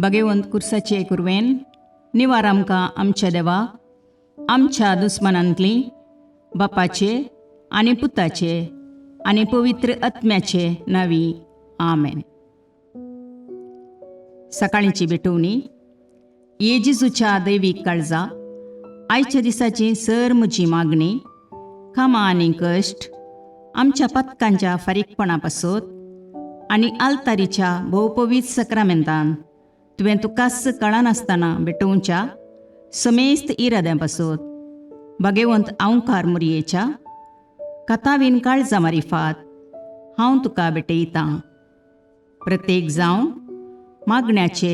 भगवंत कुर्साचे कुरवेन निवार आमकां आमच्या देवा आमच्या दुस्मनांतली बापाचे आनी पुताचे आनी पवित्र आत्म्याचे नावी आमेन. सकाळींची भेटवणी. येजेजूच्या दैवीक काळजा आयच्या दिसाची सर म्हजी मागणी कामां आनी कश्ट आमच्या पथकांच्या फारीकपणा पासत आनी आल्तारीच्या भोवपवीत सक्रामेंतान तुवें तुकास कळनासतना भेटोवच्या समेस्त इराद्यां पासत भगवंत आंवकार मुरयेच्या कथावीन काळजा मारिफात हांव तुका भेटयतां. प्रत्येक जावं मागण्याचे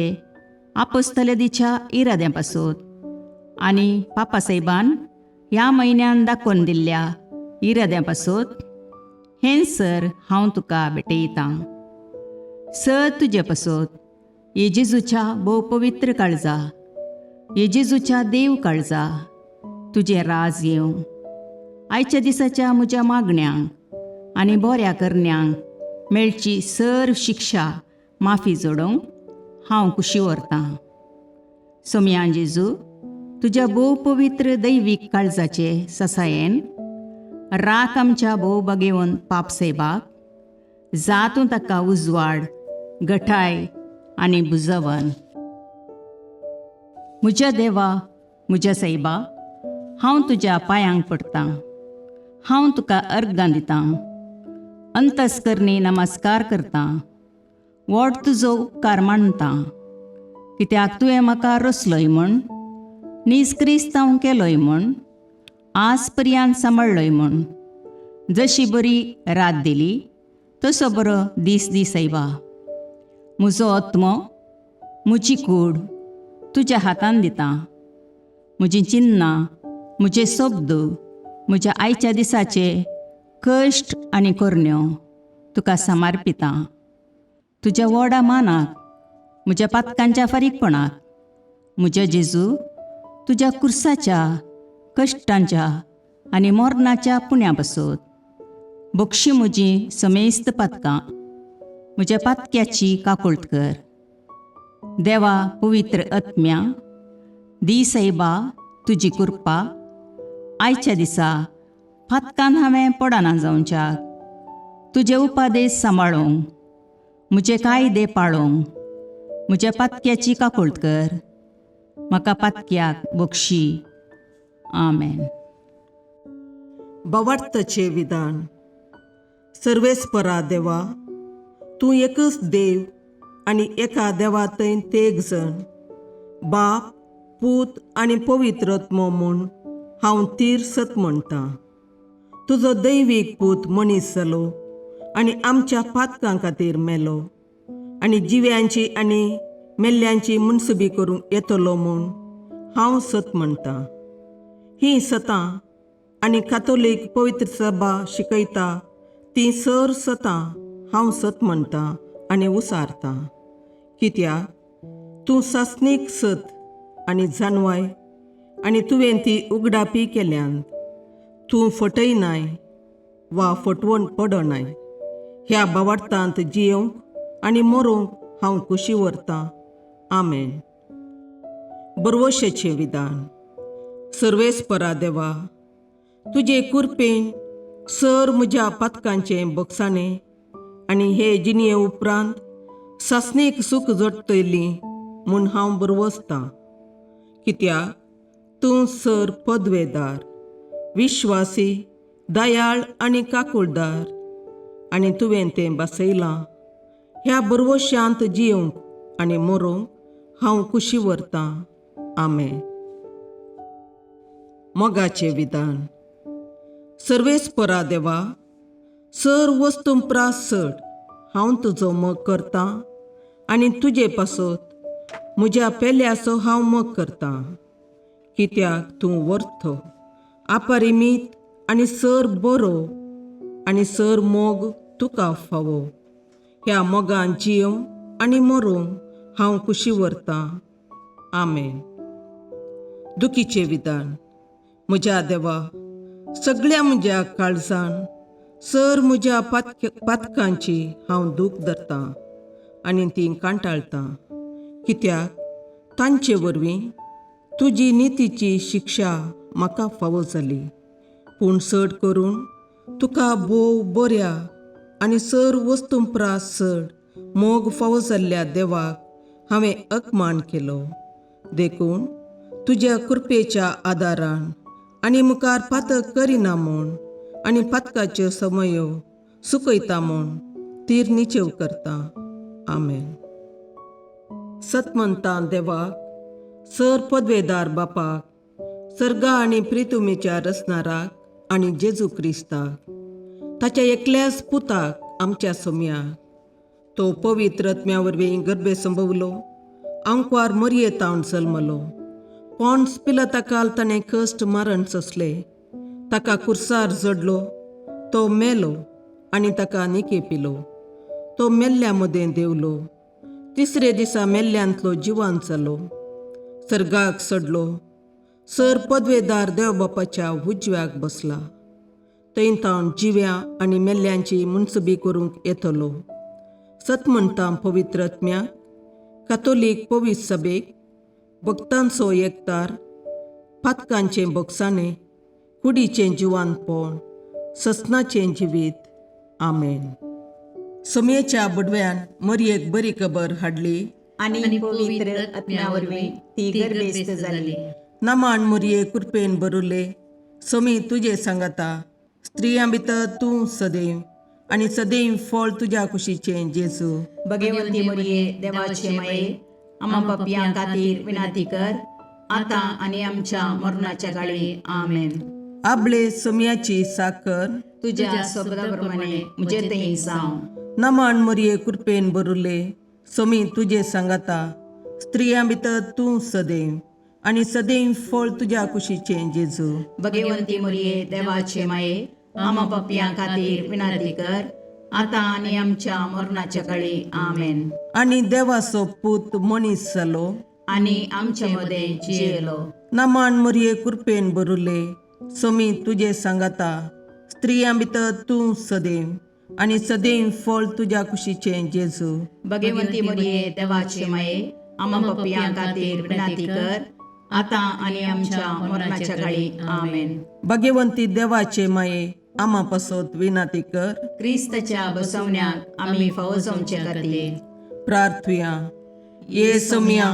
आपोस्तलदीच्या इराद्यां पासत आनी पापासाहेबान ह्या म्हयन्यान दाखोवन दिल्ल्या इराद्यां पासत हें सर हांव तुका भेटयतां. सर तुजे पासत येजेजूच्या भोवपवित्र काळजा येजेजूच्या देव काळजा तुजें राज येवं. आयच्या दिसाच्या म्हज्या मागण्यांक आनी बऱ्या करण्यांक मेळची सर शिक्षा माफी जोडोवंक हांव कुशी व्हरतां. सोम्या जेजू तुज्या भोवपवित्र दैवीक काळजाचे ससायेन राख आमच्या भोव भगवंत पापसाहेबाक जातूं ताका उजवाड घटाय आनी बुजवण. म्हज्या देवा म्हज्या साहिबा हांव तुज्या पांयांक पडटां. हांव तुका अर्गां दितां. अंतस्करणी नमस्कार करतां. व्हड तुजो उपकार मानतां. कित्याक तुवें म्हाका रचलोय म्हूण निस्क्रिस्तांव केलोय म्हूण आज पर्यंत सांबाळलोय म्हूण जशी बरी रात दिली तसो बरो दीस दी साहिबा. म्हजो आत्मो म्हजी कूड तुज्या हातान दितां. म्हजीं चिन्नां म्हजे शब्द म्हज्या आयच्या दिसाचे कश्ट आनी करण्यो तुका समर्पितां. तुज्या व्हडा मानाक म्हज्या पातकांच्या फारीकपणाक म्हज्या जेजू तुज्या कुर्साच्या कश्टांच्या आनी मरणाच्या पुण्या पासत बक्षी म्हजीं समेस्त पातकां म्हज्या पातक्याची काकुळट कर. देवा पवित्र आत्म्या दी साहिबा तुजी कृपा आयच्या दिसा पातकान हांवें पडना जावच्याक तुजे उपादेश सांबाळूंक म्हजे कायदे पाळोवंक म्हज्या पातक्याची काकुळट कर. म्हाका पातक्याक बक्षी. आमेन. भावार्थाचे विधान. सर्वेस्परा देवा तूं एकच देव आनी एका देवातय तेग जण बाप पूत आनी पवित्र आत्मो म्हूण हांव तीर सत म्हणटां. तुजो दैवीक पूत मनीस जालो आनी आमच्या पातकां खातीर मेलो आनी जिव्यांची आनी मेल्ल्यांची मुनसुबी करूंक येतलो म्हूण हांव सत म्हणटां. हीं सतां आनी कातोलीक पवित्र सभा शिकयता ती सर सतां हांव सत म्हणटां आनी उसारतां. कित्याक तूं सासणीक सत आनी जानवाय आनी तुवें ती उगडापी केल्यांत तूं फटयनाय वा फटवण पडनाय. ह्या भावार्थांत जियोंक आनी मरोवंक हांव कुशी व्हरतां. आमेन. बरवशेचें विधान. सर्वेस्परा देवा तुजे कृपेन सर म्हज्या पातकांचें बक्षाणें आनी हे जिणये उपरांत सासणेक सूख जोडटली म्हूण हांव बरवसतां. कित्याक तूं सर पदवेदार विश्वासी दयाळ आनी काकुळदार आनी तुवें तें बसयलां. ह्या बरवश्यांत जियोंक आनी मरोवंक हांव कुशी व्हरतां. आमेन. मोगाचें विधान. सर्वेस्परा देवा सर वस्तुंपरास चड हांव तुजो मोग करतां आनी तुजे पासत म्हज्या पेल्याचो हांव मोग करतां. कित्याक तूं वर्थ अपरिमीत आनी सर बरो आनी सर मोग तुका फावो. ह्या मोगान जियोंक आनी मरोवंक हांव कुशी व्हरतां. आमेन. दुखीचें विधान. म्हज्या देवा सगळ्या म्हज्या काळजान सर म्हज्या पातकांची हांव दूख धरतां आनी ती कांटाळतां. कित्याक तांचे वरवीं तुजी नितीची शिक्षा म्हाका फावो जाली. पूण चड करून तुका भोव बऱ्या आनी सर वस्तूंपरास चड मोग फावो जाल्ल्या देवाक हांवें अकमान केलो. देखून तुज्या कृपेच्या आदारान आनी मुखार पातक करिना म्हूण आनी पातकाच्यो समयो सुकयता म्हूण तीर निचेव करता. आमेन. सतमंतां देवाक, सर पदवेदार बापाक, सर्गा आनी प्रितुमेच्या रचणाराक आनी जेजू क्रिस्ताक, ताच्या एकल्याच पुताक आमच्या सोम्याक, तो पवित्र आत्म्या वरवीं गर्भे संभवलो, अंकवार मरयेतावन जल्मलो, पोंस पिलाताकाल ताणें कश्ट मरण सोंसले, ताका कुर्सार जडलो, तो मेलो आनी ताका निकेपिलो, तो मेल्ल्या मदें देवलो, तिसरे दिसा मेल्ल्यांतलो जिवांत जालो, सर्गाक चडलो, सर पदवेदार देवबापाच्या उजव्याक बसला, थंय तावन जिव्या आनी मेल्ल्यांची मुनसबी करूंक येतलो. सतमंतां पवित्र आत्म्याक, कातोलीक पवित्र सभेक, भक्तांचो एकतार, पातकांचें भोगसाणें, कुडीचें जिवांतपण, ससनाचें जिवीत. आमेन. समेच्या बडव्यान मरयेक बरी खबर हाडली आनी पवित्र आत्म्या वरवीं ती गर्भेस्त जाली. नमान मरये कृपेन भरुले, समी तुजे सांगाता, स्त्रियां भितर तूं सदैव आनी सदैव फळ तुज्या कुशीचें जेजू. भगवंती मरिये देवाचे माये, आम्हा पापियां खातीर विनाती कर, आतां आनी आमच्या मरणाच्या काळी. आमेन. आपले समियाची साकर तुझ्या शब्दाप्रमाणे म्हजे थंय जावं. नमान मरये कृपेन भरुले, समी तुजे सांगाता, स्त्रियां भितर तूं सदैव आनी सदैव फळ तुज्या कुशीचें जेजू. भगवंती मरिये देवाचे माये, आम्हा पापियां खातीर विनाती कर, आतां आनी आमच्या मरणाच्या काळी. आमेन. आनी देवाचो पूत मनीस जालो आनी आमचे मदें जियेलो. नमान मरये कृपेन भरुले, समी तुजे सांगाता, स्त्रियां भितर तूं सदैव आनी सदैव फळ तुज्या कुशीचें जेजू. भगवंती मरिये देवाचे माये, आम्हा पापियां खातीर विनाती कर, आतां आनी आमच्या मरणाच्या काळी. आमेन. भगवंती देवाचे माये, आम्हा पासत विनाती कर. क्रिस्ताच्या बसवण्याक आमी फावो जावचे खातीर प्रार्थुया. ये समिया,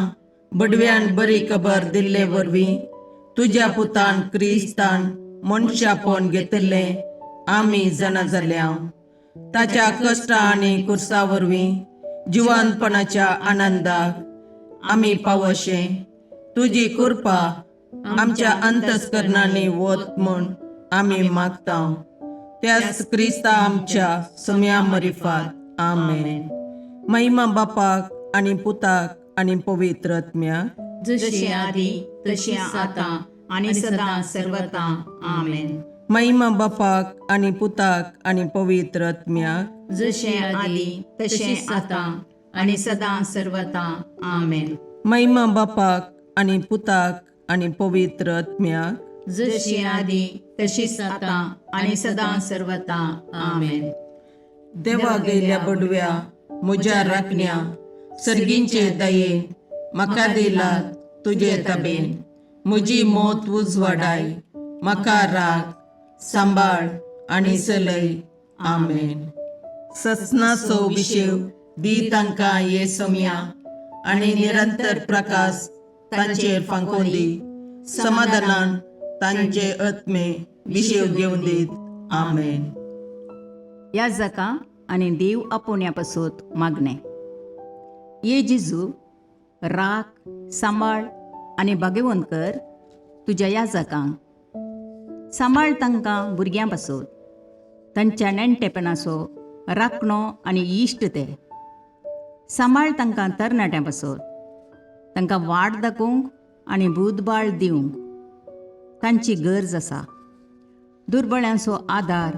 बडव्यान बरी खबर दिल्ले वरवीं तुज्या पुतान क्रिस्तान मनशापण घेतिल्लें आमी जाणा जाल्या, ताच्या कश्टा आनी कुर्सा वरवीं जिवंतपणाच्या आनंदाक आमी पावशे तुजी कृपा आमच्या अंतस्करणांनी वत म्हूण आमी मागता. त्याच क्रिस्ता आमच्या सम्या मरिफात. आमेन. महिमा बापाक आनी पुताक आनी पवित्र आत्म्याक, जशें आदी तशें आतां आनी सदां सर्वदा. आमेन. महिमा बापाक आनी पुताक आनी पवित्र आत्म्याक, जशें आदी तशें आतां आनी सदां सर्वदा. आमेन. महिमा बापाक आनी पुताक आनी पवित्र आत्म्याक, जशी आदी तशीच आतां आनी सदां सर्वदा. आमेन. देवा गेल्या बडव्या म्हज्या राखण्या, सर्गींचे दयेन म्हाका दिला तुजे ताबेन. म्हजी मोत उजवाडाय, म्हाका राख, सांबाळ आनी चलय. आमेन. ससनाचो विशेव दी तांकां ये समिया, आनी निरंतर प्रकाश तांचेर फांकोन दी. समाधानान तांचे आत्मे विशेव घेवन दीत. आमेन. याजकां आनी देव आपोवण्या पासत मागणें. ये जेजू, राख, सांबाळ आनी भाग्यवंत कर तुज्या याजकांक. सांबाळ तांकां भुरग्यां पासत, तांच्या नेणटेपणाचो राखणो आनी इश्ट ते. सांबाळ तांकां तरणाट्यां पासत, तांकां वाट दाखोवंक आनी बुदबाळ दिवंक तांची गरज आसा. दुर्बळ्यांचो आदार,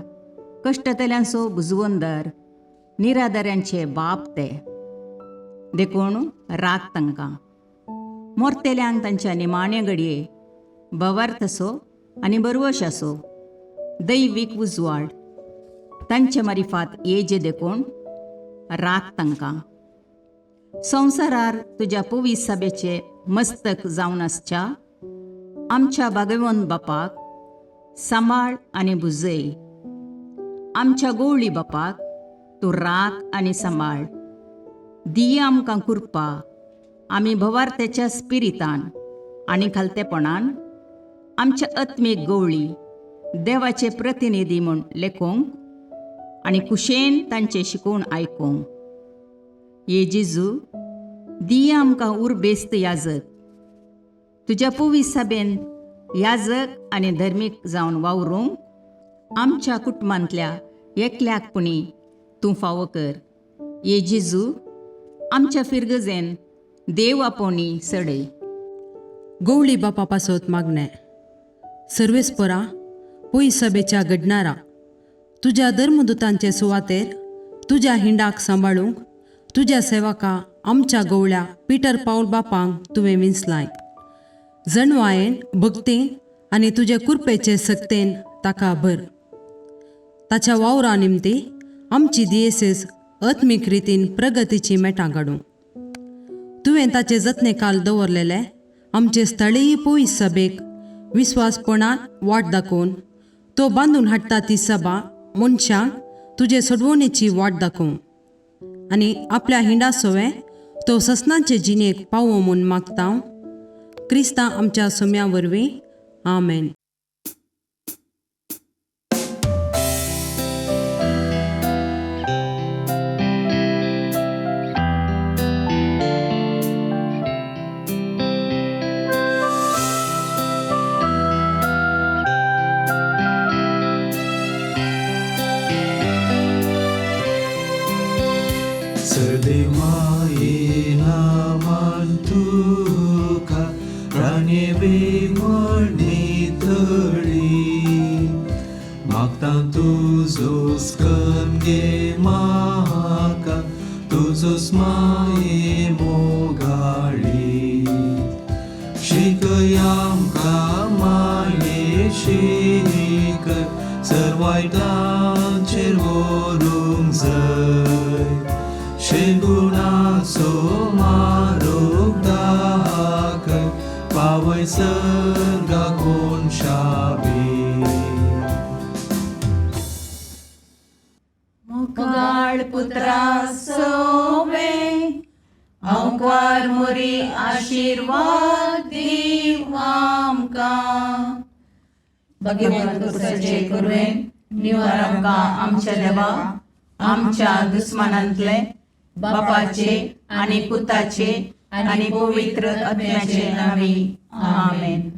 कश्टतल्यांचो बुजवंदर, निराधाऱ्यांचे बाप ते. देखून राख तांकां. मोरतेल्यांक तांच्या निमाणे घडये भवार्थसो आनी बरवशाचो दैवीक उजवाड तांचे मारिफात येजे देखून राख तांकां. संवसारार तुज्या पवित्र सभेचे मस्तक जावन आसच्या आमच्या भागवंत बापाक सांबाळ आनी बुजय. आमच्या गवळी बापाक तूं राख आनी सांबाळ. दिया आमकां कुरपा आमी भवार्थ्याच्या स्पिरितान आनी खालतेपणान आमच्या आत्मीक गवळी देवाचे प्रतिनिधी म्हूण लेखोंक आनी कुशेन तांचे शिकोवण आयकूंक. ये जेजू, दिया आमकां उर्बेस्त याजक. तुज्या पवित्र सभेन याजक आनी धर्मीक जावन वावरूंक आमच्या कुटुंबांतल्या एकल्याकपणी तूं फावो कर. ये जेजू, आमच्या फिरगजेन देव आपोवणी सडय. गवळी बापा पासत मागणे. सर्वेस्परा पयस सभेच्या घडणारा तुज्या धर्मदुतांचे सुवातेर तुज्या हिंडाक सांबाळूंक तुज्या सेवका आमच्या गवळ्या पिटर पाऊल बापांक तुवें विंचलाय. जणवायेन भक्तीन आनी तुजे कुरपेचे सक्तेन ताका भर. ताच्या वावरा निमती आमची दियेसीस आत्मीक रितीन प्रगतीची मेटां काडूं. तुवें ताचे जतने काल दवरलेले आमचे स्थळीय पयस सभेक विस्वासपणान वाट दाखोवन तो बांदून हाडटा ती सभा मनशांक तुजे सडवणेची वाट दाखोवं आनी आपल्या हिंडा सोवे तो ससनाचे जिणेक पावो म्हूण मागता. क्रिस्तां आमच्या सोम्या वरवीं. आमेन. सदैवायेना तुका प्राणेवे मळणी तळी मागता तुजो स्कंगे म्हाका तुजो स्माये मोगाळी शिकय आमकां मायेशी कर सर्वायतांचेर व्हरूंक जाय शेगुणाचो मारोग दाखय पावय सर्गाकोन शाबी मुखाळ पुत्रा सोवे अवकार मोरी आशीर्वाद दीव आमकां. भगवंत पुत्राचे करुवेन निवार आमकां आमच्या देवा आमच्या दुस्मानांतले बापाचे आनी पुताचे आनी पवित्र आत्म्याचे नावी. आमेन.